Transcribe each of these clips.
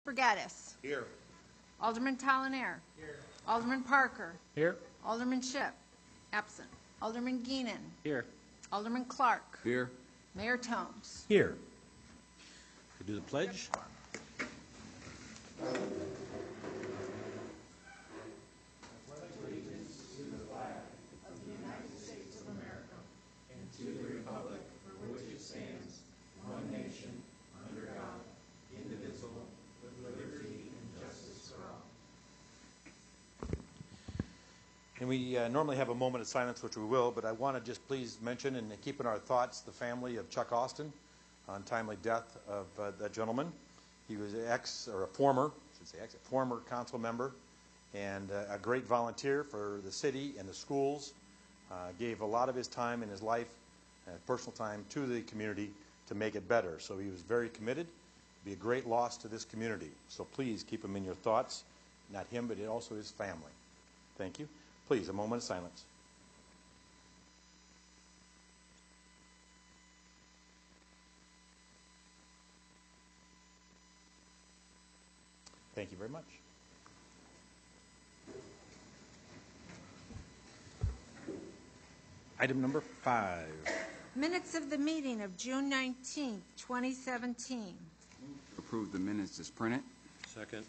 Brigadis. Here. Alderman Tallonaire. Here. Alderman Parker. Here. Alderman Shipp. Absent. Alderman Geenan. Here. Alderman Clark. Here. Mayor Tomes. Here. We do the pledge. And we normally have a moment of silence, which we will, but I want to just please mention and keep in our thoughts the family of Chuck Austin, untimely death of that gentleman. He was a former council member and a great volunteer for the city and the schools. Gave a lot of his time in his life, personal time, to the community to make it better. So he was very committed. Be a great loss to this community. So please keep him in your thoughts, not him, but also his family. Thank you. Please, a moment of silence. Thank you very much. Item number 5. Minutes of the meeting of June 19th, 2017. Approve the minutes as printed. Second.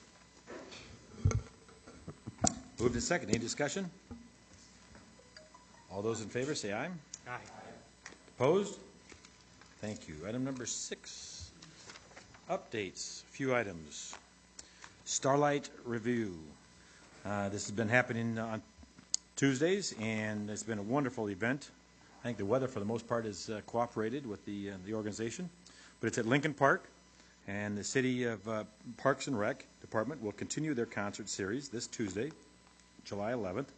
Moved and second. Any discussion? All those in favor say aye. Aye. Opposed? Thank you. Item number 6. Updates. A few items. Starlight Review. This has been happening on Tuesdays, and it's been a wonderful event. I think the weather, for the most part, has cooperated with the organization. But it's at Lincoln Park, and the City of Parks and Rec Department will continue their concert series this Tuesday, July 11th,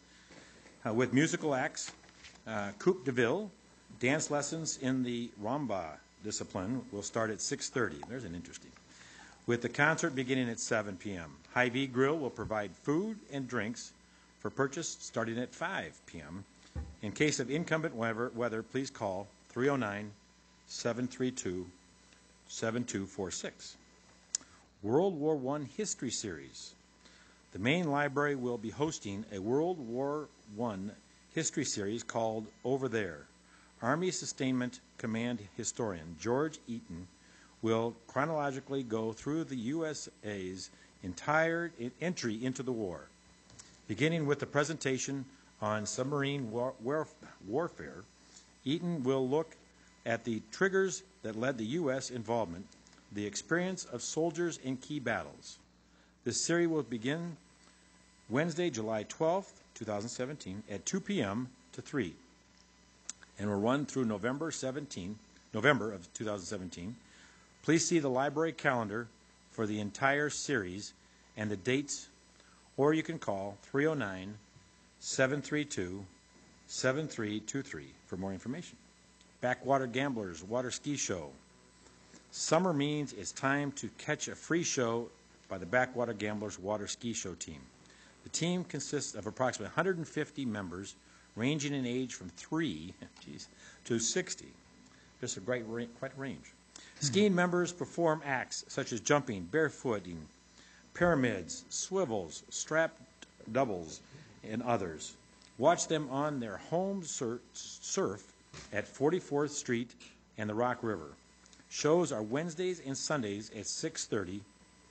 with musical acts, Coupe de Ville, dance lessons in the Rumba discipline will start at 6:30. There's an interesting. With the concert beginning at 7 p.m. Hy-Vee Grill will provide food and drinks for purchase starting at 5 p.m. In case of inclement weather, please call 309-732-7246. World War I History Series. The main library will be hosting a World War I history series called Over There. Army Sustainment Command historian George Eaton will chronologically go through the USA's entire entry into the war, beginning with the presentation on submarine warfare. Eaton will look at the triggers that led the U.S. involvement, the experience of soldiers in key battles. This series will begin Wednesday, July 12th, 2017, at 2 p.m. to 3, and will run through November of 2017. Please see the library calendar for the entire series and the dates, or you can call 309-732-7323 for more information. Backwater Gamblers Water Ski Show. Summer means it's time to catch a free show by the Backwater Gamblers Water Ski Show team. The team consists of approximately 150 members, ranging in age from 3 to 60. Just a quite range. Skiing members perform acts such as jumping, barefooting, pyramids, swivels, strap doubles, and others. Watch them on their home surf at 44th Street and the Rock River. Shows are Wednesdays and Sundays at 6:30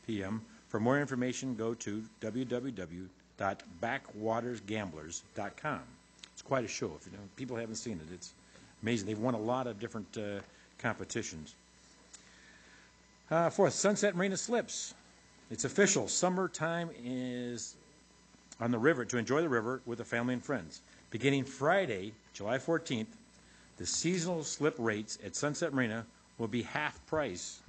p.m. For more information, go to www.backwatersgamblers.com. It's quite a show. If people haven't seen it, it's amazing. They've won a lot of different competitions. Fourth, Sunset Marina Slips. It's official. Summertime is on the river to enjoy the river with the family and friends. Beginning Friday, July 14th, the seasonal slip rates at Sunset Marina will be half price.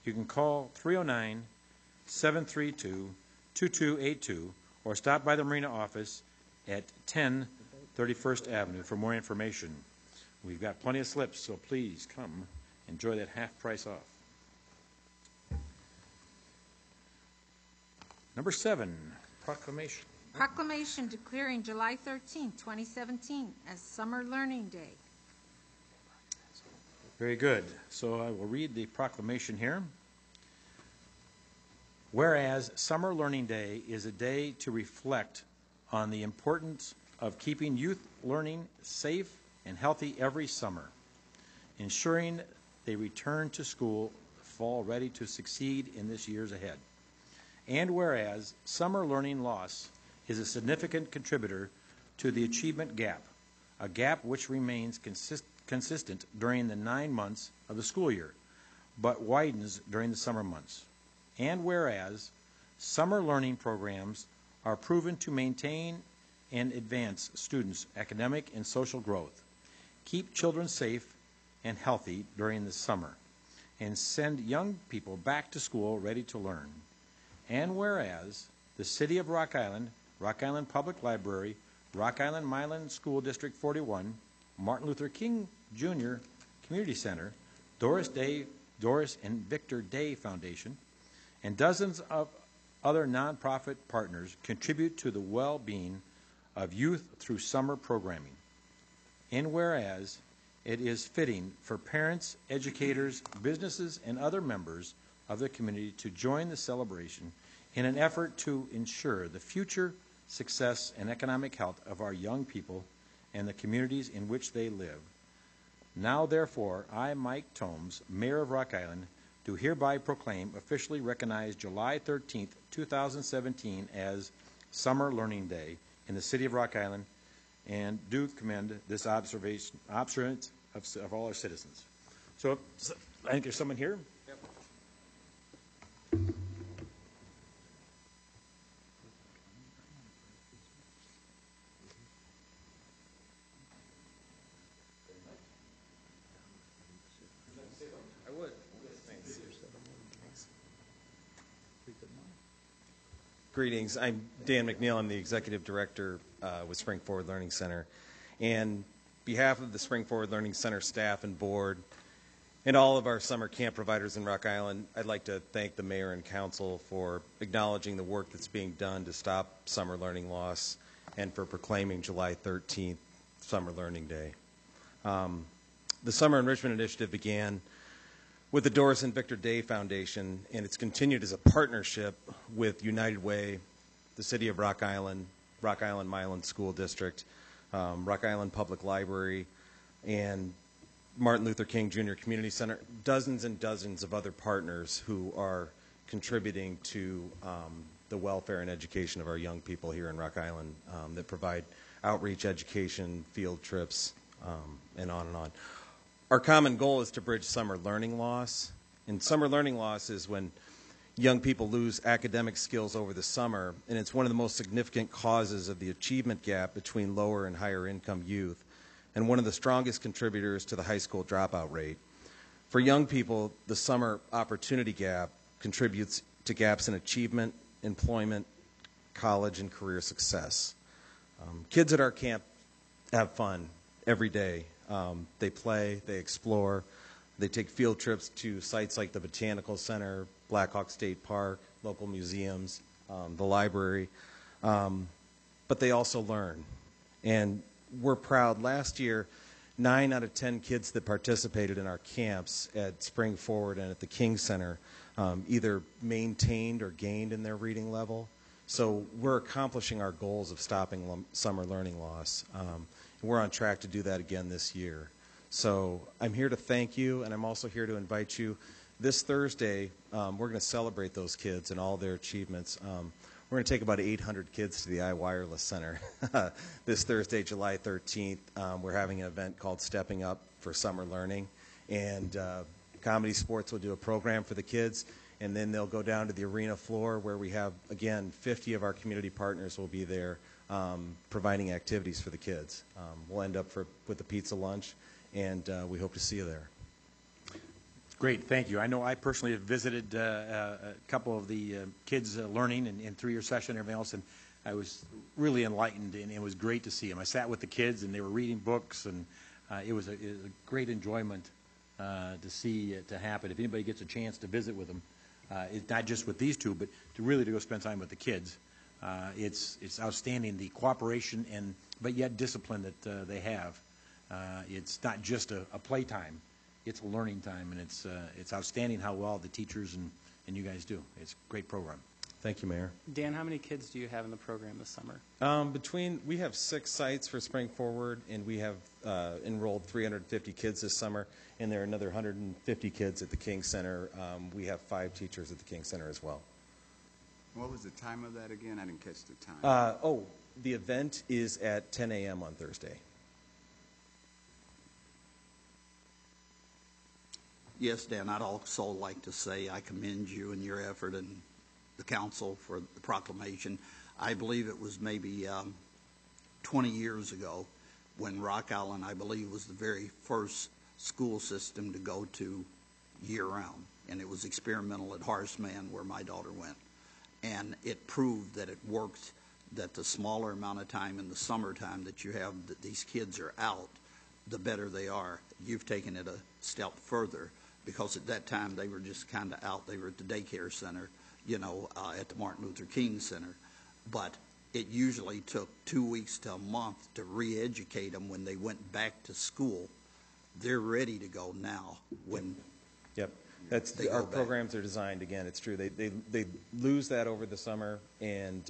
You can call 309-732-2282 or stop by the Marina office at 10 31st Avenue for more information. We've got plenty of slips, so please come enjoy that half price off. Number 7, proclamation. Proclamation declaring July 13th, 2017 as Summer Learning Day. Very good. So I will read the proclamation here. Whereas Summer Learning Day is a day to reflect on the importance of keeping youth learning safe and healthy every summer, ensuring they return to school fall ready to succeed in this years ahead. And whereas summer learning loss is a significant contributor to the achievement gap, a gap which remains consistent during the 9 months of the school year, but widens during the summer months. And whereas summer learning programs are proven to maintain and advance students' academic and social growth, keep children safe and healthy during the summer, and send young people back to school ready to learn. And whereas the City of Rock Island Public Library, Rock Island Milan School District 41, Martin Luther King Jr. Community Center, Doris and Victor Day Foundation, and dozens of other nonprofit partners contribute to the well-being of youth through summer programming. And whereas it is fitting for parents, educators, businesses, and other members of the community to join the celebration in an effort to ensure the future success and economic health of our young people and the communities in which they live. Now, therefore, I, Mike Tomes, Mayor of Rock Island, do hereby proclaim officially recognize July 13th, 2017 as Summer Learning Day in the City of Rock Island, and do commend this observance of all our citizens. So I think there's someone here. Yep. I would. Greetings. I'm Dan McNeil. I'm the Executive Director with Spring Forward Learning Center. And on behalf of the Spring Forward Learning Center staff and board and all of our summer camp providers in Rock Island, I'd like to thank the Mayor and Council for acknowledging the work that's being done to stop summer learning loss and for proclaiming July 13th Summer Learning Day. The Summer Enrichment Initiative began with the Doris and Victor Day Foundation, and it's continued as a partnership with United Way, the City of Rock Island Milan School District, Rock Island Public Library, and Martin Luther King Jr. Community Center, dozens and dozens of other partners who are contributing to the welfare and education of our young people here in Rock Island that provide outreach, education, field trips, and on and on. Our common goal is to bridge summer learning loss. And summer learning loss is when young people lose academic skills over the summer, and it's one of the most significant causes of the achievement gap between lower and higher income youth, and one of the strongest contributors to the high school dropout rate. For young people, the summer opportunity gap contributes to gaps in achievement, employment, college, and career success. Kids at our camp have fun every day. They play, they explore, they take field trips to sites like the Botanical Center, Blackhawk State Park, local museums, the library, but they also learn. And we're proud. Last year, 9 out of 10 kids that participated in our camps at Spring Forward and at the King Center either maintained or gained in their reading level. So we're accomplishing our goals of stopping summer learning loss. We're on track to do that again this year. So I'm here to thank you, and I'm also here to invite you. This Thursday, we're going to celebrate those kids and all their achievements. We're going to take about 800 kids to the iWireless Center this Thursday, July 13th. We're having an event called Stepping Up for Summer Learning, and Comedy Sports will do a program for the kids, and then they'll go down to the arena floor where we have, again, 50 of our community partners will be there providing activities for the kids. We'll end up with a pizza lunch, and we hope to see you there. Great, thank you. I know I personally have visited a couple of the kids learning and through your session and everything else, and I was really enlightened, and it was great to see them. I sat with the kids, and they were reading books, and it was a great enjoyment to see it to happen. If anybody gets a chance to visit with them, it's not just with these two, but to really go spend time with the kids. It's outstanding, the cooperation but yet discipline that they have. It's not just a playtime. It's a learning time, and it's outstanding how well the teachers and you guys do. It's a great program. Thank you, Mayor. Dan, how many kids do you have in the program this summer? We have 6 sites for Spring Forward, and we have enrolled 350 kids this summer, and there are another 150 kids at the King Center. We have 5 teachers at the King Center as well. What was the time of that again? I didn't catch the time. The event is at 10 a.m. on Thursday. Yes, Dan, I'd also like to say I commend you and your effort and the council for the proclamation. I believe it was maybe 20 years ago when Rock Island, I believe, was the very first school system to go to year-round. And it was experimental at Horseman where my daughter went. And it proved that it worked, that the smaller amount of time in the summertime that you have, that these kids are out, the better they are. You've taken it a step further, because at that time they were just kind of out. They were at the daycare center, at the Martin Luther King Center. But it usually took 2 weeks to a month to re-educate them when they went back to school. They're ready to go now when Yep. They Our go back. programs are designed, again, it's true, they lose that over the summer, and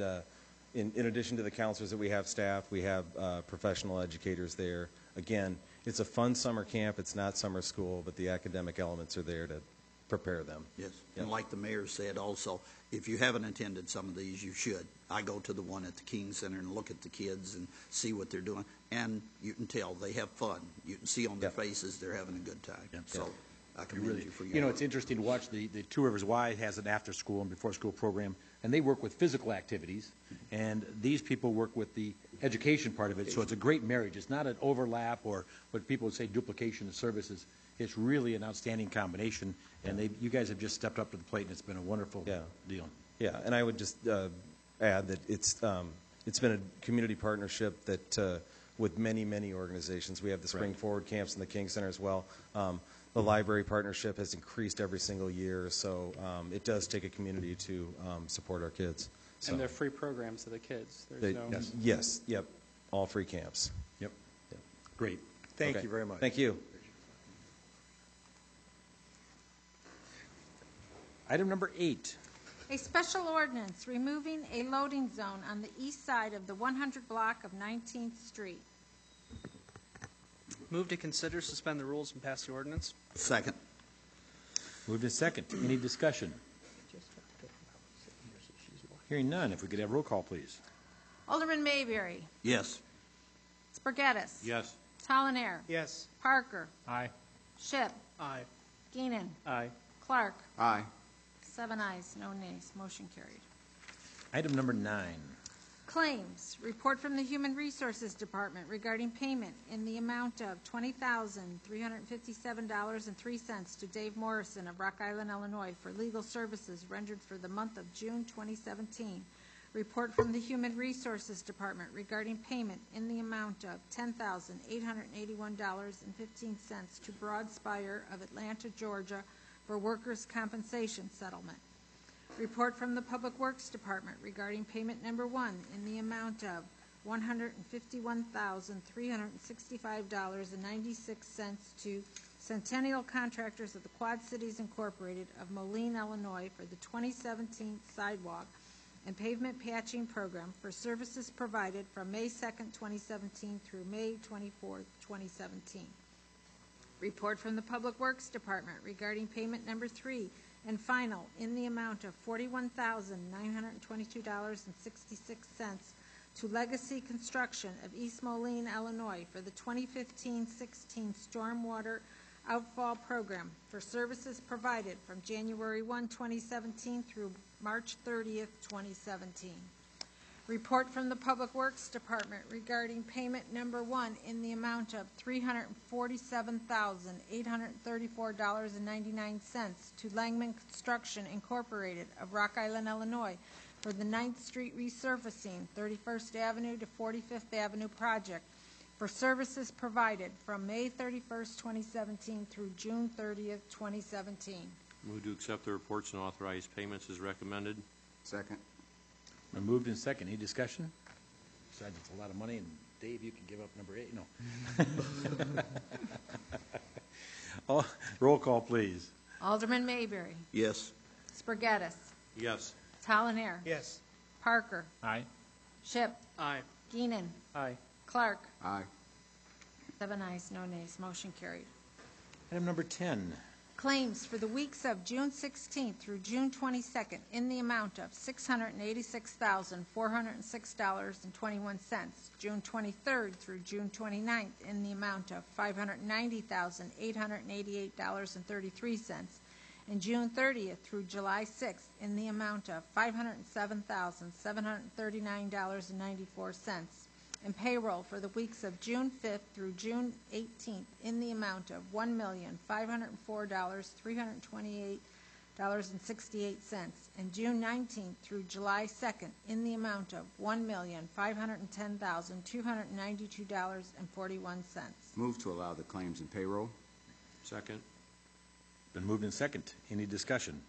in addition to the counselors that we have staff, we have professional educators there. Again, it's a fun summer camp, it's not summer school, but the academic elements are there to prepare them. Yes, Yep. and like the mayor said also, if you haven't attended some of these, you should. I go to the one at the King Center and look at the kids and see what they're doing, and you can tell they have fun. You can see on their Yep. faces they're having a good time. Yep. So I You commend really, you for your it's interesting to watch the Two Rivers Y has an after-school and before-school program, and they work with physical activities, and these people work with the education part of it, so it's a great marriage. It's not an overlap or what people would say duplication of services. It's really an outstanding combination, and you guys have just stepped up to the plate, and it's been a wonderful Yeah. deal. Yeah, and I would just add that it's been a community partnership that with many, many organizations. We have the Spring Forward camps in the King Center as well. The library partnership has increased every single year, so it does take a community to support our kids. So And they're free programs to the kids. There's they- no. Yes, yep, all free camps. Yep. Yep. Great. Thank Okay. you very much. Thank you. Item number 8. A special ordinance removing a loading zone on the east side of the 100 block of 19th Street. Move to consider, suspend the rules, and pass the ordinance. Second. Moved in second. Any discussion? Hearing none, if we could have roll call, please. Alderman Mayberry. Yes. Spargattis. Yes. Talanair. Yes. Parker. Aye. Shipp. Aye. Geenan. Aye. Clark. Aye. 7 ayes, no nays. Motion carried. Item number 9. Claims. Report from the Human Resources Department regarding payment in the amount of $20,357.03 to Dave Morrison of Rock Island, Illinois for legal services rendered for the month of June 2017. Report from the Human Resources Department regarding payment in the amount of $10,881.15 to Broadspire of Atlanta, Georgia for workers' compensation settlement. Report from the Public Works Department regarding payment number 1 in the amount of $151,365.96 to Centennial Contractors of the Quad Cities Incorporated of Moline, Illinois for the 2017 sidewalk and pavement patching program for services provided from May 2nd, 2017 through May 24th, 2017. Report from the Public Works Department regarding payment number 3 and final in the amount of $41,922.66 to Legacy Construction of East Moline, Illinois for the 2015-16 Stormwater Outfall Program for services provided from January 1, 2017 through March 30th, 2017. Report from the Public Works Department regarding payment number 1 in the amount of $347,834.99 to Langman Construction Incorporated of Rock Island, Illinois for the 9th Street resurfacing 31st Avenue to 45th Avenue project for services provided from May 31st, 2017 through June 30th, 2017. Move to accept the reports and authorize payments as recommended. Second. Been moved in second. Any discussion? Besides, it's a lot of money, and Dave, you can give up number 8. No. Roll call, please. Alderman Mayberry. Yes. Spargattis. Yes. Talon-Air. Yes. Parker. Aye. Ship. Aye. Keenan. Aye. Clark. Aye. 7 ayes, no nays. Motion carried. Item number 10. Claims for the weeks of June 16th through June 22nd in the amount of $686,406.21. June 23rd through June 29th in the amount of $590,888.33. And June 30th through July 6th in the amount of $507,739.94. And payroll for the weeks of June 5th through June 18th in the amount of $1,504,328.68, and June 19th through July 2nd in the amount of $1,510,292.41. Move to allow the claims and payroll. Second. Been moved in second. Any discussion?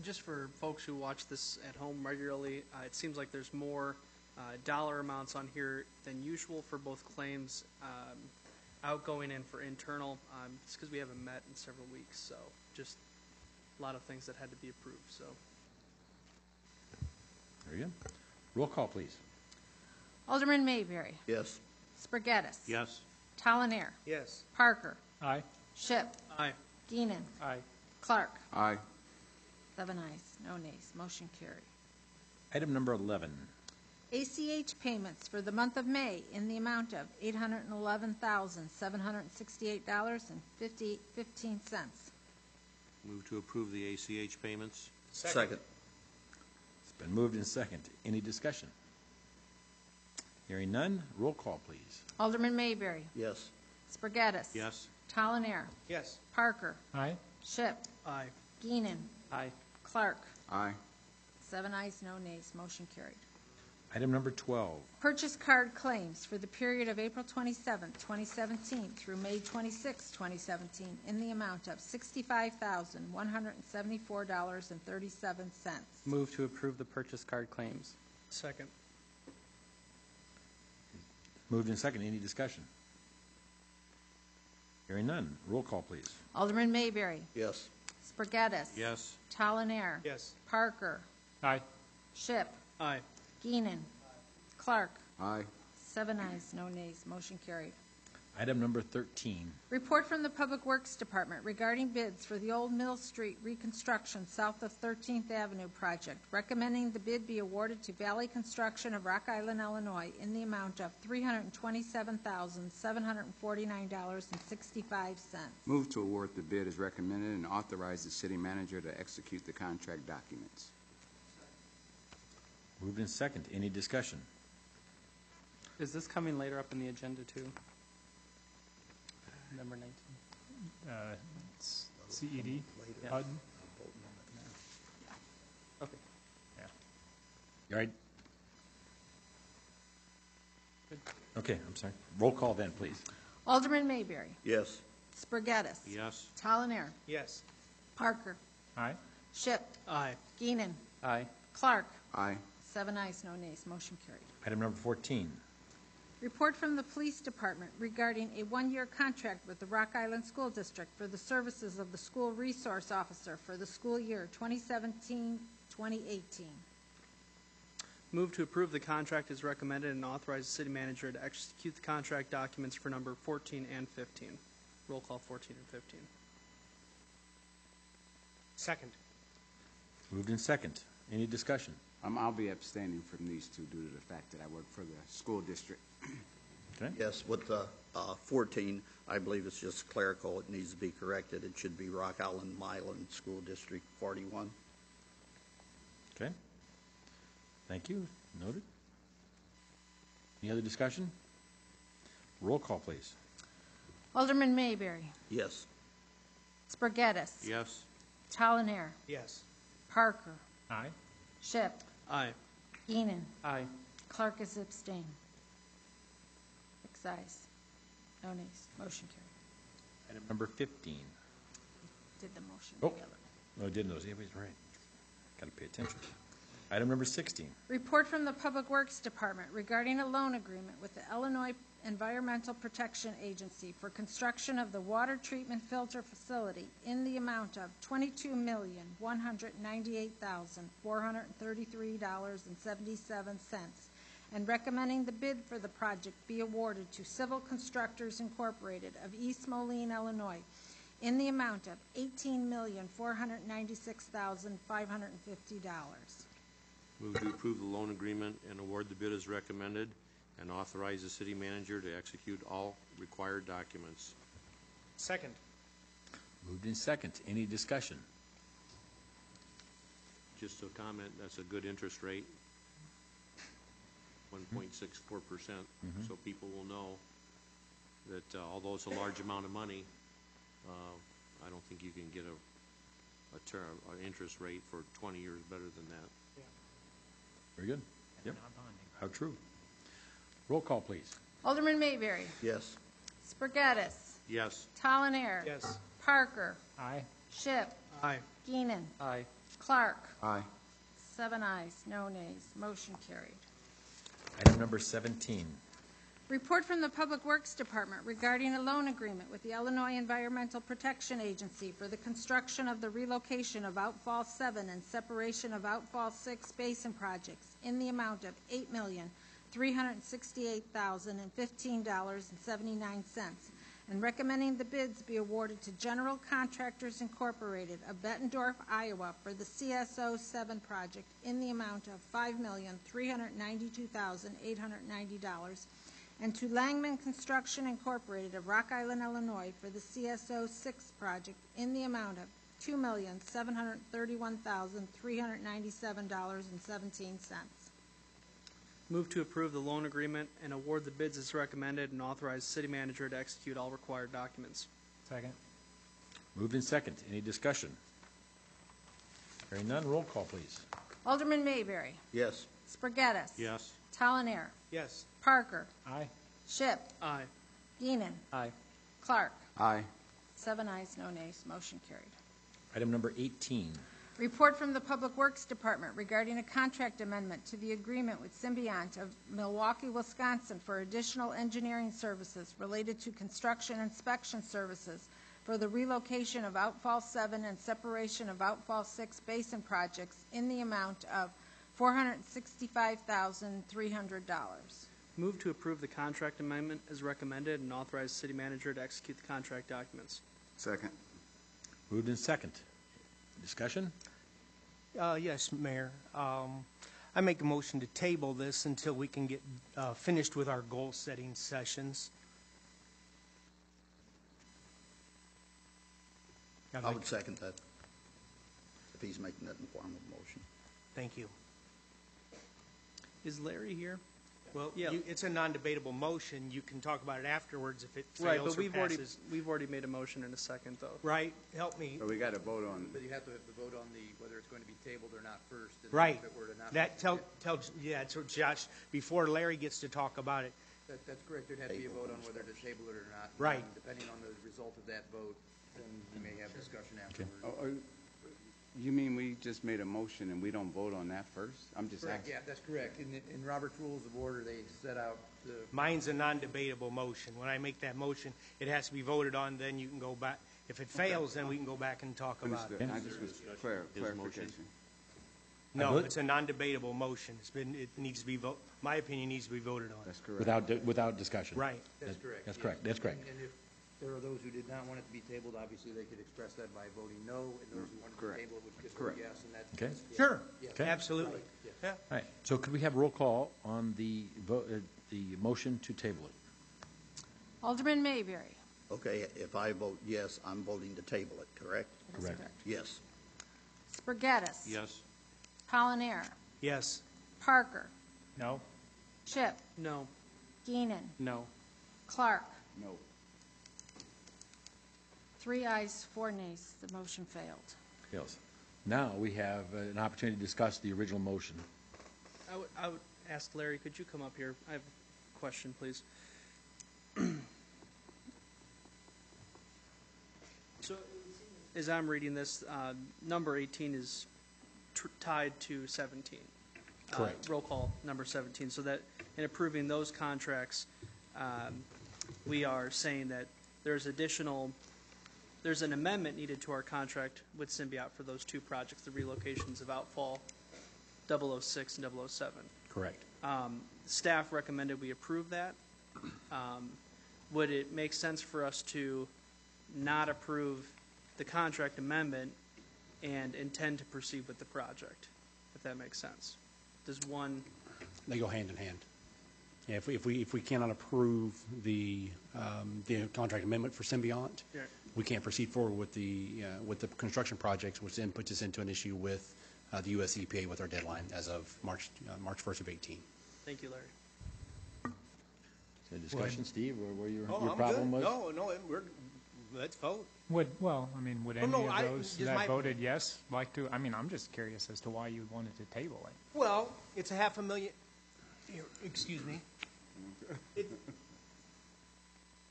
Just for folks who watch this at home regularly, it seems like there's more dollar amounts on here than usual for both claims, outgoing and for internal. It's because we haven't met in several weeks, so just a lot of things that had to be approved. So Very good. Roll call, please. Alderman Mayberry. Yes. Spargettis. Yes. Talon-Air. yes. Parker. Aye. Ship. Aye. Keenan. Aye. Clark. Aye. 7 ayes, no nays. Motion carried. Item number 11. ACH payments for the month of May in the amount of $811,768.15. Move to approve the ACH payments. Second. It's been moved in second. Any discussion? Hearing none. Roll call, please. Alderman Mayberry. Yes. Spargettis. Yes. Talon-Air. Yes. Parker. Aye. Ship. Aye. Keenan. Aye. Clark. Aye. 7 ayes, no nays. Motion carried. Item number 12. Purchase card claims for the period of April 27, 2017 through May 26, 2017 in the amount of $65,174.37. Move to approve the purchase card claims. Second. Moved in second. Any discussion? Hearing none. Roll call, please. Alderman Mayberry. Yes. Spargettis. Yes. Talon-Air. Yes. Parker. Aye. Ship. Aye. Keenan. Clark. Aye. 7 ayes, no nays. Motion carried. Item number 13. Report from the Public Works Department regarding bids for the Old Mill Street reconstruction south of 13th Avenue project, recommending the bid be awarded to Valley Construction of Rock Island, Illinois, in the amount of $327,749.65. Move to award the bid as recommended and authorize the city manager to execute the contract documents. Moved in second. Any discussion? Is this coming later up in the agenda too? Number 19. CED, Yeah. HUD. Okay. You all right? Okay, I'm sorry. Roll call then, please. Alderman Mayberry. Yes. Spargettis. Yes. Talon-Air. Yes. Parker. Aye. Ship. Aye. Keenan. Aye. Clark. Aye. 7 ayes, no nays. Motion carried. Item number 14. Report from the Police Department regarding a one-year contract with the Rock Island School District for the services of the School Resource Officer for the school year 2017-2018. Move to approve the contract as recommended and authorize the city manager to execute the contract documents for number 14 and 15. Roll call 14 and 15. Second. Moved in second. Any discussion? I'll be abstaining from these two due to the fact that I work for the school district. Okay. Yes, with the 14, I believe it's just clerical. It needs to be corrected. It should be Rock Island, Milan School District 41. Okay. Thank you. Noted. Any other discussion? Roll call, please. Alderman Mayberry. Yes. Spargettis. Yes. Talon-Air. Yes. Parker. Aye. Ship. Aye. Keenan. Aye. Clark is abstained. 6 ayes. No nays. Motion carried. Item number 15. Did the motion Oh. together. No, I didn't know. Everybody's right. Got to pay attention. Item number 16. Report from the Public Works Department regarding a loan agreement with the Illinois Environmental Protection Agency for construction of the water treatment filter facility in the amount of $22,198,433.77, and recommending the bid for the project be awarded to Civil Constructors Incorporated of East Moline, Illinois, in the amount of $18,496,550. Move to approve the loan agreement and award the bid as recommended, and authorize the city manager to execute all required documents. Second. Moved in second. Any discussion? Just a comment, that's a good interest rate, 1.64%, so people will know that although it's a large amount of money, I don't think you can get an interest rate for 20 years better than that. Very good. Yep. How true. Roll call, please. Alderman Mayberry. Yes. Spargattis. Yes. Tollinaire. Yes. Parker. Aye. Ship. Aye. Keenan. Aye. Clark. Aye. 7 ayes, no nays. Motion carried. Item number 17. Report from the Public Works Department regarding a loan agreement with the Illinois Environmental Protection Agency for the construction of the relocation of Outfall 7 and separation of Outfall 6 basin projects in the amount of $8,368,015.79, and recommending the bids be awarded to General Contractors Incorporated of Bettendorf, Iowa for the CSO 7 project in the amount of $5,392,890, and to Langman Construction Incorporated of Rock Island, Illinois for the CSO 6 project in the amount of $2,731,397.17. Move to approve the loan agreement and award the bids as recommended, and authorize the city manager to execute all required documents. Second. Moved in second. Any discussion? Hearing none, roll call, please. Alderman Mayberry. Yes. Spargattis. Yes. Tollinaire. Yes. Parker. Aye. Ship. Aye. Keenan. Aye. Clark. Aye. 7 ayes, no nays. Motion carried. Item number 18. Report from the Public Works Department regarding a contract amendment to the agreement with Symbiont of Milwaukee, Wisconsin for additional engineering services related to construction inspection services for the relocation of Outfall 7 and separation of Outfall 6 basin projects in the amount of $465,300. Move to approve the contract amendment as recommended, and authorize the city manager to execute the contract documents. Second. Moved in second. Discussion? Yes, Mayor. I make a motion to table this until we can get finished with our goal-setting sessions. I would second that, if he's making that in form of motion. Thank you. Is Larry here? Well, Yeah. it's a non-debatable motion. You can talk about it afterwards if it Right, fails but or we've already passes. made a motion in a second, though. Right? Help me. But we got to vote on, But you have to vote on whether it's going to be tabled or not first. And Right. If it were to not That be- yeah, so Josh, before Larry gets to talk about it. That's correct. There'd have to be a vote on whether to table it or not. Right. And depending on the result of that vote, then we may have discussion afterwards. you mean we just made a motion and we don't vote on that first? I'm just Correct, asking. yeah, that's correct. In Robert's Rules of Order, they set out the, Mine's a non-debatable motion. When I make that motion, it has to be voted on, then you can go back. If it fails, then we can go back and talk about it. Understood. I just was clarification. No, it's a non-debatable motion. It needs to be my opinion needs to be voted on. That's correct. Without discussion? Right. that's correct. That's yes. correct. That's correct. And if there are those who did not want it to be tabled, obviously they could express that by voting no, and those who wanted to Correct. table it would just vote Correct. yes, and that's. Okay. Sure. Yeah. Okay. Absolutely. Yes. Yeah. All right. So could we have roll call on the motion to table it? Alderman Mayberry. Okay, if I vote yes, I'm voting to table it, correct? That is Correct. Yes. Spargattis. Yes. Tollinaire. Yes. Parker. No. Chip. No. Keenan. No. Clark. No. 3 ayes, 4 nays. The motion failed. Yes. Now we have an opportunity to discuss the original motion. I would ask Larry, could you come up here? I have a question, please. So, as I'm reading this, number 18 is tied to 17. Correct. Roll call number 17, so that in approving those contracts, we are saying that there's an amendment needed to our contract with Symbiont for those two projects, the relocations of Outfall 006 and 007. Correct. Staff recommended we approve that. Would it make sense for us to not approve the contract amendment and intend to proceed with the project, if that makes sense? Does one, They go hand in hand. Yeah, if we cannot approve the contract amendment for Symbiont, Yeah. we can't proceed forward with the construction projects, which then puts us into an issue with the U.S. EPA with our deadline as of March 1st of 18. thank you, Larry. So discussion, Steve, where your Oh, I'm problem good. was? No, let's vote. Would any no, of I- those just that my- voted yes like to? I mean, I'm just curious as to why you wanted to table it. Well, it's $500,000, here, excuse me.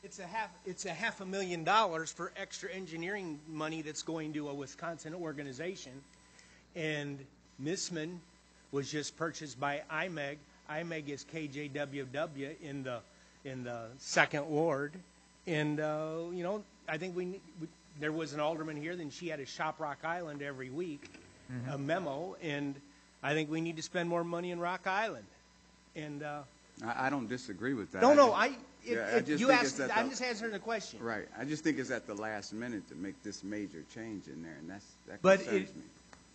It's $500,000 for extra engineering money that's going to a Wisconsin organization. And Missman was just purchased by IMEG. IMEG is KJWW in the Second Ward. And, I think there was an alderman here, then she had to shop Rock Island every week, a memo, and I think we need to spend more money in Rock Island. And, I don't disagree with that. no, just you think asked, it's at I'm the- just answering the question. Right. I just think it's at the last minute to make this major change in there, and that But concerns me.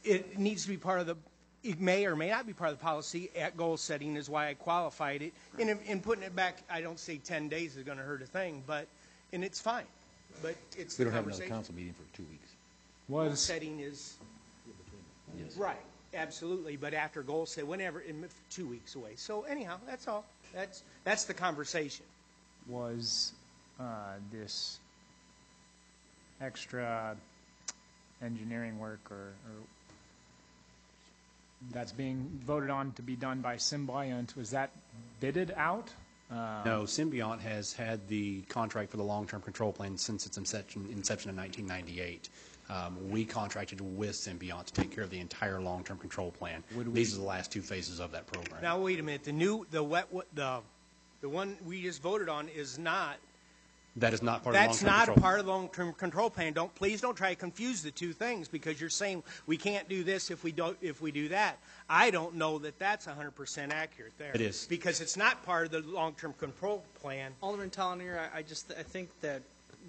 it needs to be part of it may or may not be part of the policy at goal setting is why I qualified it. And in putting it back, I don't say 10 days is going to hurt a thing, and it's fine. But it's We the don't have another conversation. council meeting for 2 weeks. Goal Was setting is, Yes. right, absolutely, but after goal set, whenever, 2 weeks away. So anyhow, that's all. That's the conversation. was this extra engineering work or that's being voted on to be done by Symbiont, was that bidded out? No, Symbiont has had the contract for the long-term control plan since its inception in 1998. We contracted with Symbiont to take care of the entire long-term control plan. These are the last two phases of that program. Now, wait a minute, the one we just voted on is not. That is not part of the That's long-term not control. a part of the long-term control plan. Please don't try to confuse the two things because you're saying we can't do this if we do that. I don't know that that's 100% accurate there. It is. Because it's not part of the long-term control plan. Alderman Talanier, I think that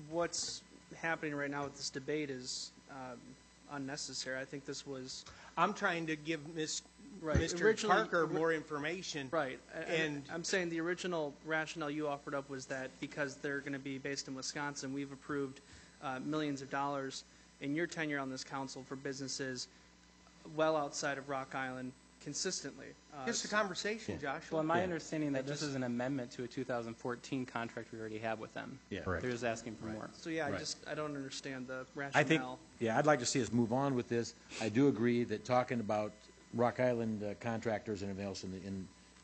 what's happening right now with this debate is unnecessary. I think this was I'm trying to give Mr. Originally- Parker more information. right. And I'm saying the original rationale you offered up was that because they're going to be based in Wisconsin, we've approved millions of dollars in your tenure on this council for businesses well outside of Rock Island consistently. just a conversation, Joshua. Well, my understanding that this is an amendment to a 2014 contract we already have with them. Yeah. Correct. They're just asking for more. So yeah, Right. I don't understand the I rationale. think, yeah, I'd like to see us move on with this. I do agree that talking about Rock Island contractors and everything else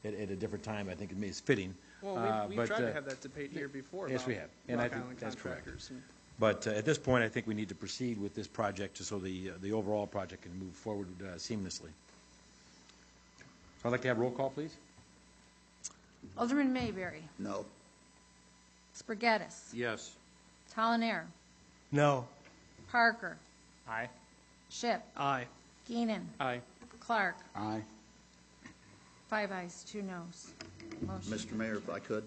at a different time, I think it is fitting. Well, we've but, tried to have that debate here before. yes, about we have. And I Rock think Island that's correct. contractors. And But at this point, I think we need to proceed with this project so the overall project can move forward seamlessly. So I'd like to have roll call, please. Alderman Mayberry. No. Spargettis. Yes. Talanair. No. Parker. Aye. Schipp. Aye. Keenan. Aye. Clark. Aye. 5 ayes, 2 noes. Motion Mr. Mayor, if I could,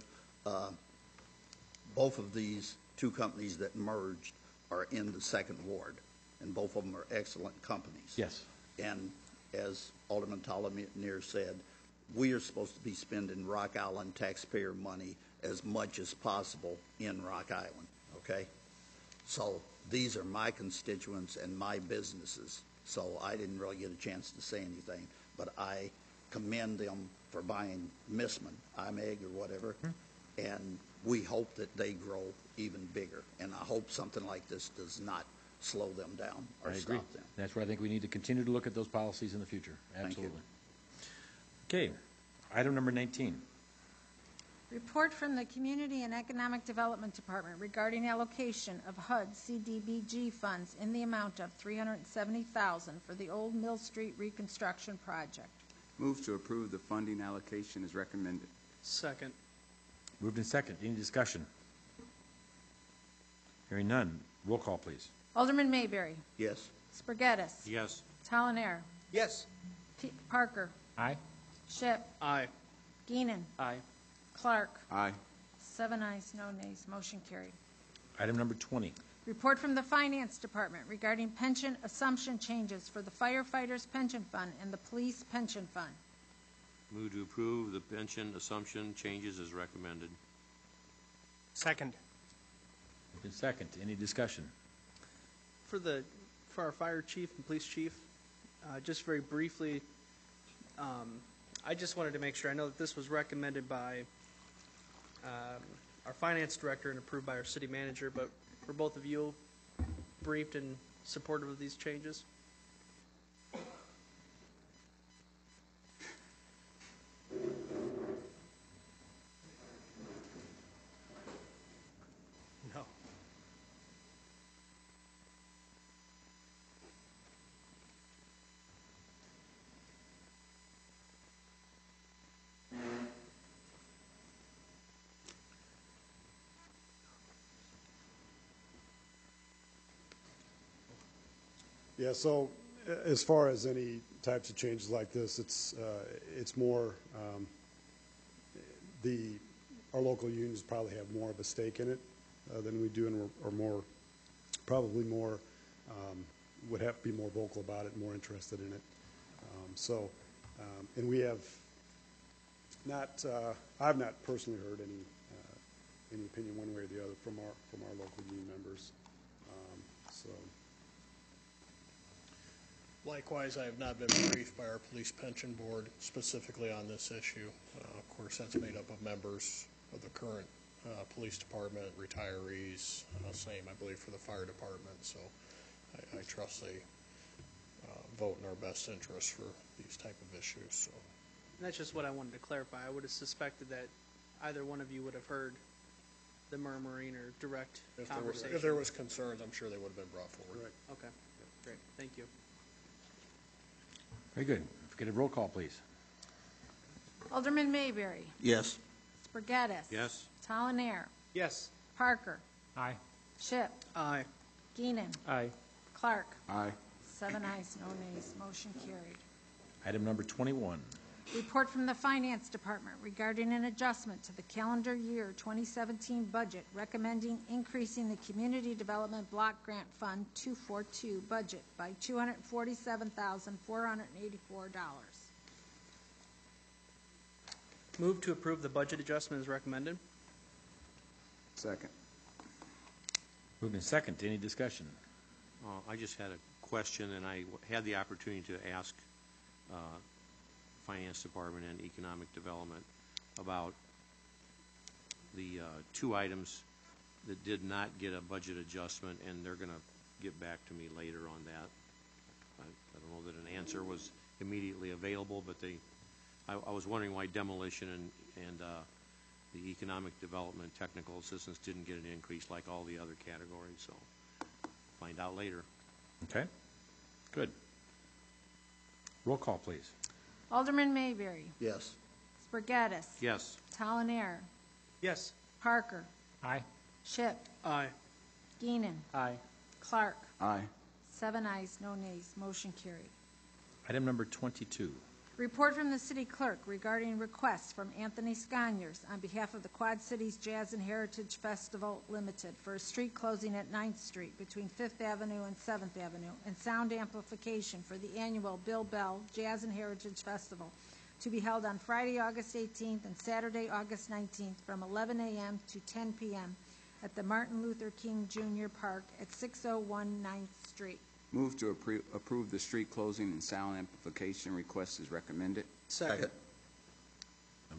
both of these two companies that merged are in the Second Ward, and both of them are excellent companies. Yes. And as Alderman Talanier said, we are supposed to be spending Rock Island taxpayer money as much as possible in Rock Island, okay? So these are my constituents and my businesses, so I didn't really get a chance to say anything, but I commend them for buying Missman, IMEG or whatever, and we hope that they grow even bigger. And I hope something like this does not slow them down or I agree. stop them. That's where I think we need to continue to look at those policies in the future. Thank you. Absolutely. Okay, item number 19. Report from the Community and Economic Development Department regarding allocation of HUD CDBG funds in the amount of $370,000 for the Old Mill Street reconstruction project. Move to approve the funding allocation as recommended. Second. Moved in second. Any discussion? Hearing none. Roll call, please. Alderman Mayberry. Yes. Spargettis. Yes. Talanair. Yes. Parker. Aye. Ship. Aye. Geenan. Aye. Clark. Aye. 7 ayes, no nays, motion carried. Item number 20. Report from the Finance Department regarding pension assumption changes for the firefighters' pension fund and the police pension fund. Move to approve the pension assumption changes as recommended. Second. Moved in second. Any discussion? For our fire chief and police chief, just very briefly, I just wanted to make sure, I know that this was recommended by our finance director and approved by our city manager, but were both of you briefed and supportive of these changes? No. Yeah, so as far as any types of changes like this, it's more, our local unions probably have more of a stake in it than we do, and are probably more, would have to be more vocal about it, more interested in it. And we have not, I've not personally heard any opinion one way or the other from our local union members. Likewise, I have not been briefed by our police pension board specifically on this issue. Of course, that's made up of members of the current police department, retirees, same, I believe, for the fire department. So I trust they vote in our best interest for these type of issues. So That's just what I wanted to clarify. I would have suspected that either one of you would have heard the murmuring or direct conversation. if there was concerns, I'm sure they would have been brought forward. Correct. Okay, great, thank you. Very good. If we could have roll call, please. Alderman Mayberry. Yes. Spargettis. Yes. Talanair. Yes. Parker. Aye. Ship. Aye. Geenan. Aye. Clark. Aye. 7 ayes, no nays, motion carried. Item number 21. Report from the Finance Department regarding an adjustment to the calendar year 2017 budget, recommending increasing the Community Development Block Grant Fund 242 budget by $247,484. Move to approve the budget adjustment as recommended. Second. Moved in second. Any discussion? I just had a question, and I had the opportunity to ask Finance Department and Economic Development about the two items that did not get a budget adjustment, and they're going to get back to me later on that. I don't know that an answer was immediately available, but I was wondering why demolition and the Economic Development Technical Assistance didn't get an increase like all the other categories, so find out later. Okay. Good. Roll call, please. Alderman Mayberry. Yes. Spargettis. Yes. Talanair. Yes. Parker. Aye. Ship. Aye. Geenan. Aye. Clark. Aye. 7 ayes, no nays, motion carried. Item number 22. Report from the city clerk regarding requests from Anthony Sconyers on behalf of the Quad Cities Jazz and Heritage Festival Limited for a street closing at 9th Street between 5th Avenue and 7th Avenue and sound amplification for the annual Bill Bell Jazz and Heritage Festival to be held on Friday, August 18th and Saturday, August 19th from 11 a.m. to 10 p.m. at the Martin Luther King Jr. Park at 601 9th Street. Move to approve the street closing and sound amplification request as recommended. Second.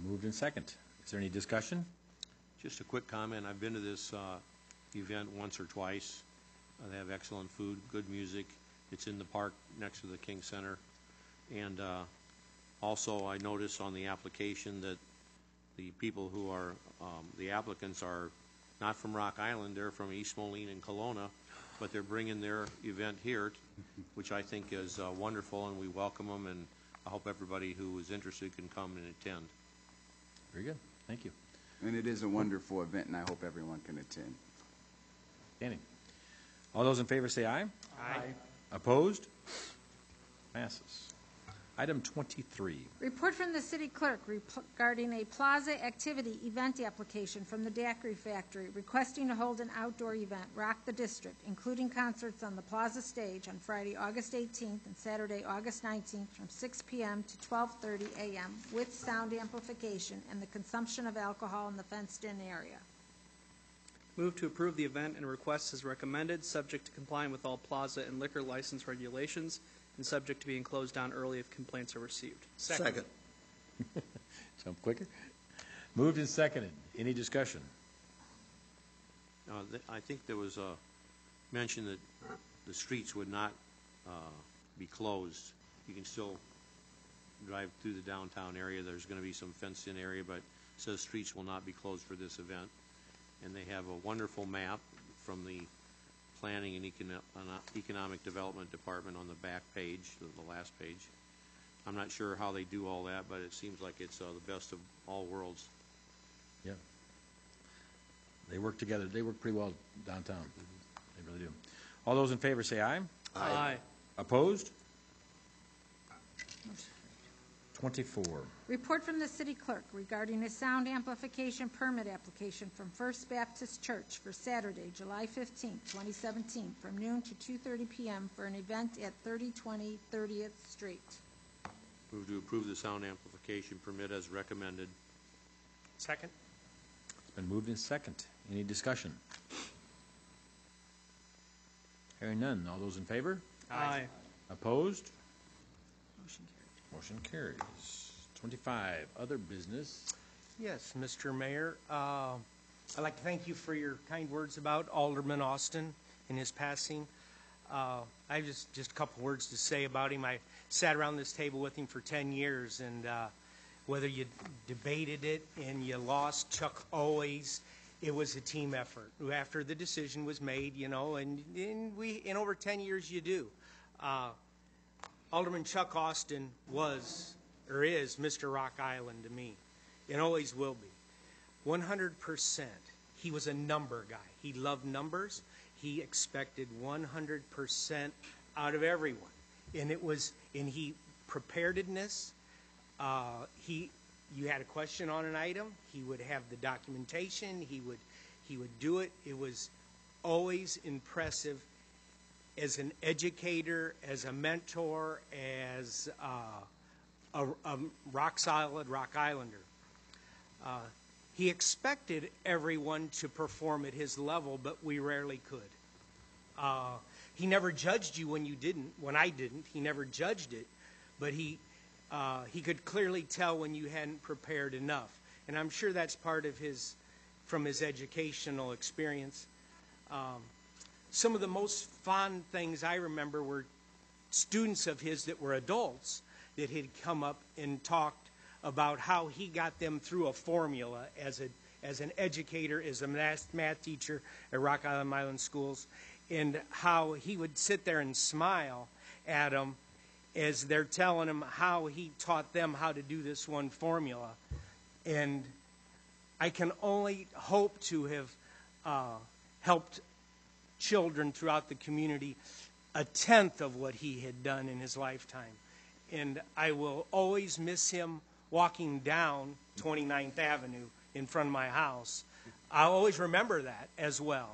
Moved in second. Is there any discussion? Just a quick comment. I've been to this event once or twice. They have excellent food, good music. It's in the park next to the King Center. And also, I noticed on the application that the people who are, the applicants are not from Rock Island. They're from East Moline and Kelowna, but they're bringing their event here, which I think is wonderful, and we welcome them, and I hope everybody who is interested can come and attend. Very good. Thank you. And it is a wonderful event, and I hope everyone can attend. Danny. All those in favor say aye. Aye. Opposed? Passes. Item 23. Report from the city clerk regarding a plaza activity event application from the Daiquiri Factory requesting to hold an outdoor event, Rock the District, including concerts on the plaza stage on Friday, August 18th and Saturday, August 19th from 6 p.m. to 12:30 a.m. with sound amplification and the consumption of alcohol in the fenced-in area. Move to approve the event and request as recommended, subject to complying with all plaza and liquor license regulations, and subject to being closed down early if complaints are received. Second. Jump quicker. Moved and seconded. Any discussion? I think there was a mention that the streets would not be closed. You can still drive through the downtown area. There's going to be some fenced-in area, but it says streets will not be closed for this event. And they have a wonderful map from the Planning and Economic Development Department on the back page, the last page. I'm not sure how they do all that, but it seems like it's the best of all worlds. Yeah. They work together. They work pretty well downtown. They really do. All those in favor say aye. Aye. Opposed? 24. Report from the city clerk regarding a sound amplification permit application from First Baptist Church for Saturday, July 15, 2017, from noon to 2:30 p.m. for an event at 3020 30th Street. Move to approve the sound amplification permit as recommended. Second? It's been moved in second. Any discussion? Hearing none. All those in favor? Aye. Opposed? Motion carried. Motion carries. 25, other business. Yes, Mr. Mayor. I'd like to thank you for your kind words about Alderman Austin and his passing. I have just a couple words to say about him. I sat around this table with him for 10 years, and whether you debated it and you lost, Chuck always, it was a team effort. After the decision was made, you know, and in over 10 years you do. Alderman Chuck Austin was, or is, Mr. Rock Island to me, and always will be. 100%. He was a number guy. He loved numbers. He expected 100% out of everyone. And it was, and he, preparedness, you had a question on an item, he would have the documentation, he would do it. It was always impressive as an educator, as a mentor, as a rock-solid Rock Islander. He expected everyone to perform at his level, but we rarely could. He never judged you when you didn't, when I didn't. He never judged it, but he could clearly tell when you hadn't prepared enough. And I'm sure that's part of from his educational experience. Some of the most fond things I remember were students of his that were adults that had come up and talked about how he got them through a formula as an educator, as a math teacher at Rock Island Schools, and how he would sit there and smile at them as they're telling him how he taught them how to do this one formula. And I can only hope to have helped children throughout the community a tenth of what he had done in his lifetime. And I will always miss him walking down 29th Avenue in front of my house. I'll always remember that as well.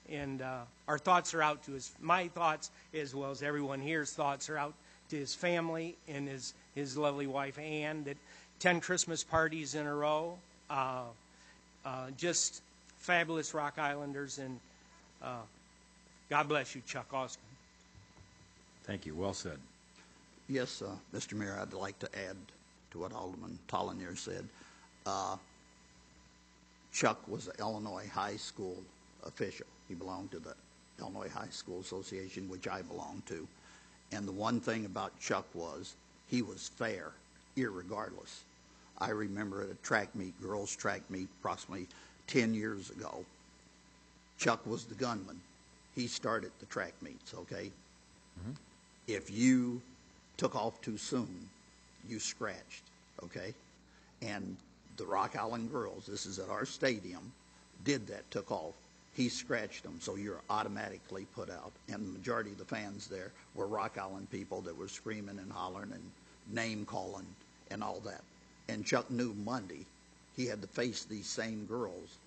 And our thoughts are out to my thoughts as well as everyone here's thoughts are out to his family and his lovely wife Ann. That 10 Christmas parties in a row. Just fabulous Rock Islanders, and God bless you, Chuck Austin. Thank you. Well said. Yes, Mr. Mayor, I'd like to add to what Alderman Tollier said. Chuck was an Illinois high school official. He belonged to the Illinois High School Association, which I belong to. And the one thing about Chuck was he was fair, irregardless. I remember at a track meet, girls' track meet, approximately 10 years ago, Chuck was the gunman. He started the track meets, okay? Mm-hmm. If you took off too soon, you scratched, okay? And the Rock Island girls, this is at our stadium, did that, took off. He scratched them, so you're automatically put out. And the majority of the fans there were Rock Island people that were screaming and hollering and name calling and all that. And Chuck knew Monday he had to face these same girls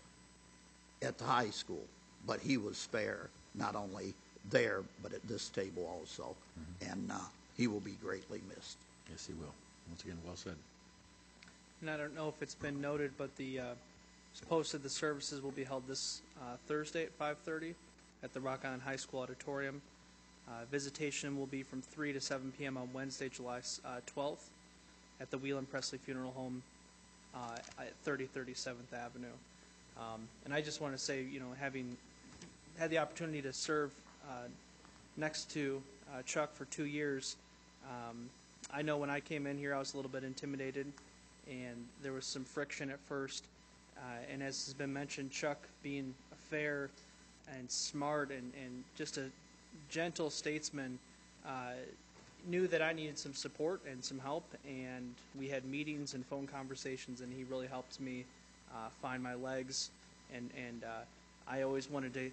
at the high school, but he was fair, not only there, but at this table also. And he will be greatly missed. Yes, he will. Once again, well said. And I don't know if it's been noted, but it's posted the services will be held this Thursday at 5:30 at the Rock Island High School Auditorium. Visitation will be from 3 to 7 p.m. on Wednesday, July 12th at the Wheelan Presley Funeral Home at 3037th Avenue. And I just want to say, having had the opportunity to serve next to Chuck for 2 years, I know when I came in here I was a little bit intimidated, and there was some friction at first. And as has been mentioned, Chuck being fair and smart and just a gentle statesman, knew that I needed some support and some help, and we had meetings and phone conversations, and he really helped me find my legs. And I always wanted to,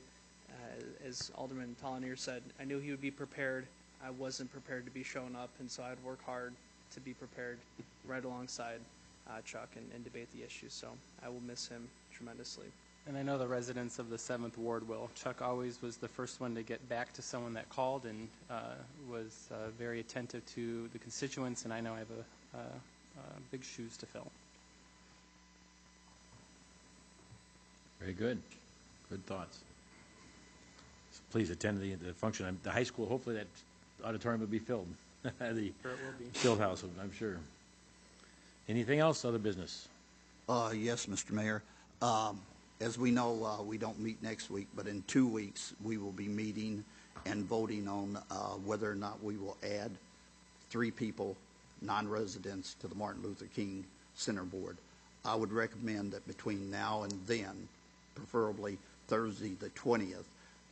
as Alderman Tollineer said, I knew he would be prepared. I wasn't prepared to be showing up, and so I'd work hard to be prepared right alongside Chuck and debate the issues. So I will miss him tremendously. And I know the residents of the 7th Ward will. Chuck always was the first one to get back to someone that called and was very attentive to the constituents, and I know I have big shoes to fill. Very good. Good thoughts. So please attend the function. The high school, hopefully that auditorium will be filled. The Sure it will be. field house, I'm sure. Anything else, other business? Yes, Mr. Mayor. As we know, we don't meet next week, but in 2 weeks, we will be meeting and voting on whether or not we will add 3 people, non-residents, to the Martin Luther King Center Board. I would recommend that between now and then, preferably Thursday the 20th,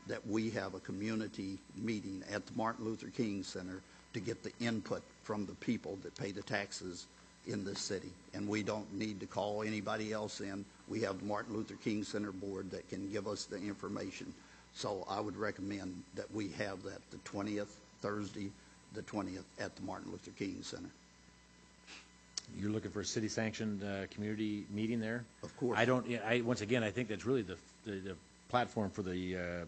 that we have a community meeting at the Martin Luther King Center to get the input from the people that pay the taxes in this city. And we don't need to call anybody else in. We have the Martin Luther King Center Board that can give us the information. So I would recommend that we have that the 20th, Thursday the 20th, at the Martin Luther King Center. You're looking for a city-sanctioned community meeting there? Of course. Once again, I think that's really the platform for the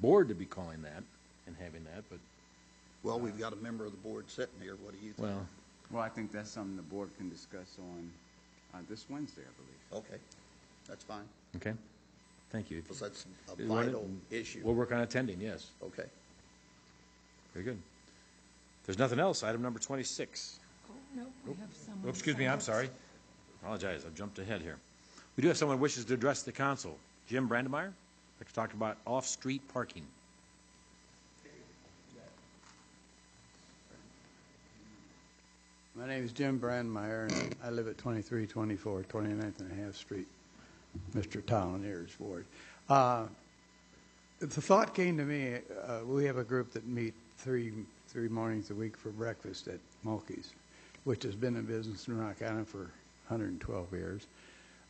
board to be calling that and having that, but... Well, we've got a member of the board sitting here. What do you think? Well, I think that's something the board can discuss on this Wednesday, I believe. Okay, that's fine. Okay, thank you. Because that's a vital issue. We'll work on attending, yes. Okay. Very good. If there's nothing else, item number 26. Oh, no, we have someone. Oh, excuse me, I'm sorry. Apologize, I've jumped ahead here. We do have someone who wishes to address the council. Jim Brandemeyer, I'd like to talk about off-street parking. My name is Jim Brandmeier, and I live at 2324 29th and a half Street, Mr. Tollineer's ward. The thought came to me, we have a group that meet three mornings a week for breakfast at Mulkey's, which has been in business in Rock Island for 112 years.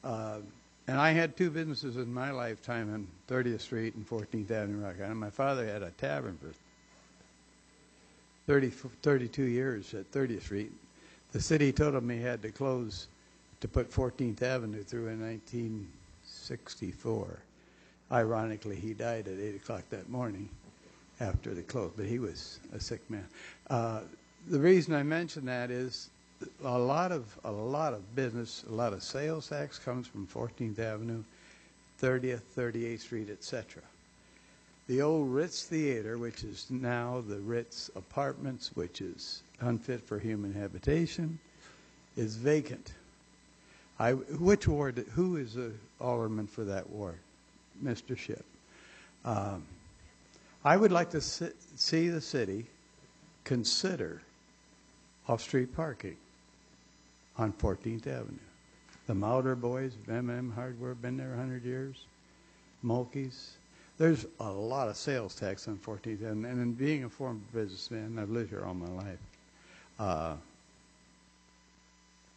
And I had 2 businesses in my lifetime on 30th Street and 14th Avenue, Rock Island. My father had a tavern for 32 years at 30th Street. The city told him he had to close to put 14th Avenue through in 1964. Ironically, he died at 8 o'clock that morning after they closed, but he was a sick man. The reason I mention that is a lot of business, a lot of sales tax comes from 14th Avenue, 30th, 38th Street, etc. The old Ritz Theater, which is now the Ritz Apartments, which is unfit for human habitation, is vacant. Which ward? Who is the alderman for that ward? Mr. Shipp. I would like to see the city consider off-street parking on 14th Avenue. The Mauder boys of M&M Hardware, been there 100 years. Mulkey's. There's a lot of sales tax on 14th Avenue, and in being a former businessman, I've lived here all my life.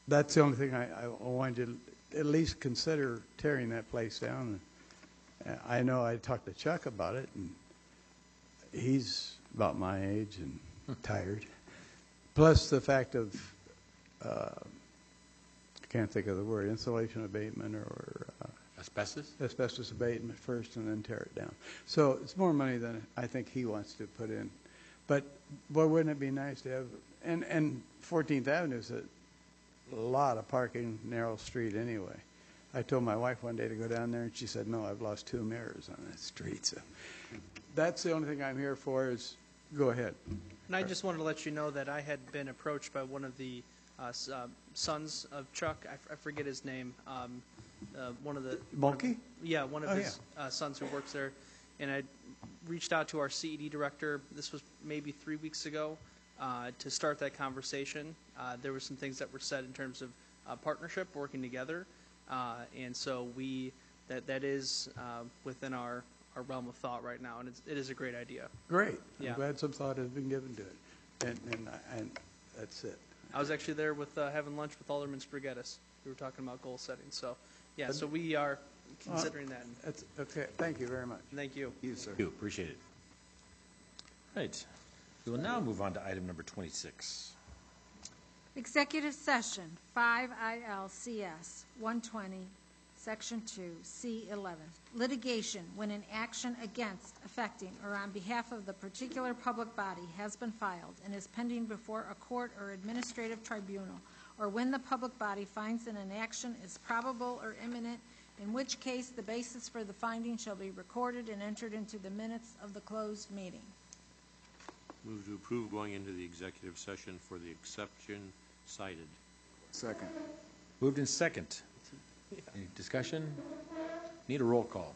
that's the only thing I wanted to at least consider tearing that place down. I know I talked to Chuck about it, and he's about my age and tired. Plus the fact of, I can't think of the word, insulation abatement or Asbestos? asbestos abatement first and then tear it down. So it's more money than I think he wants to put in. But boy, wouldn't it be nice to have, and 14th Avenue is a lot of parking, narrow street anyway. I told my wife one day to go down there, and she said, no, I've lost 2 mirrors on that street. So that's the only thing I'm here for is, go ahead. And I just wanted to let you know that I had been approached by one of the sons of Chuck. I forget his name. One of the Monkey? Yeah, one of Oh, his sons who works there. And I reached out to our CED director. This was maybe 3 weeks ago to start that conversation. There were some things that were said in terms of partnership, working together, and so that is within our realm of thought right now, and it is a great idea. Great. Yeah. I'm glad some thought has been given to it. And that's it. I was actually there with having lunch with Alderman Sprigettis. We were talking about goal setting. So, yeah, so we are considering that. That's okay. Thank you very much. Thank you. You, sir. Thank you, appreciate it. Right. We will now move on to item number 26. Executive session, 5 ILCS 120, Section 2, C11. Litigation when an action against, affecting, or on behalf of the particular public body has been filed and is pending before a court or administrative tribunal, or when the public body finds that an action is probable or imminent, in which case the basis for the finding shall be recorded and entered into the minutes of the closed meeting. Move to approve going into the executive session for the exception cited. Second. Moved in second. Any discussion? Need a roll call.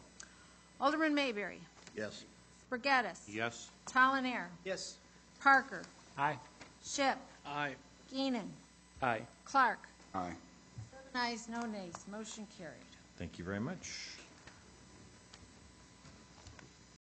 Alderman Mayberry. Yes. Sprigettis. Yes? Tollinaire. Yes. Parker. Aye. Shipp. Aye. Keenan. Aye. Clark. Aye. 7 ayes, no nays. Motion carried. Thank you very much.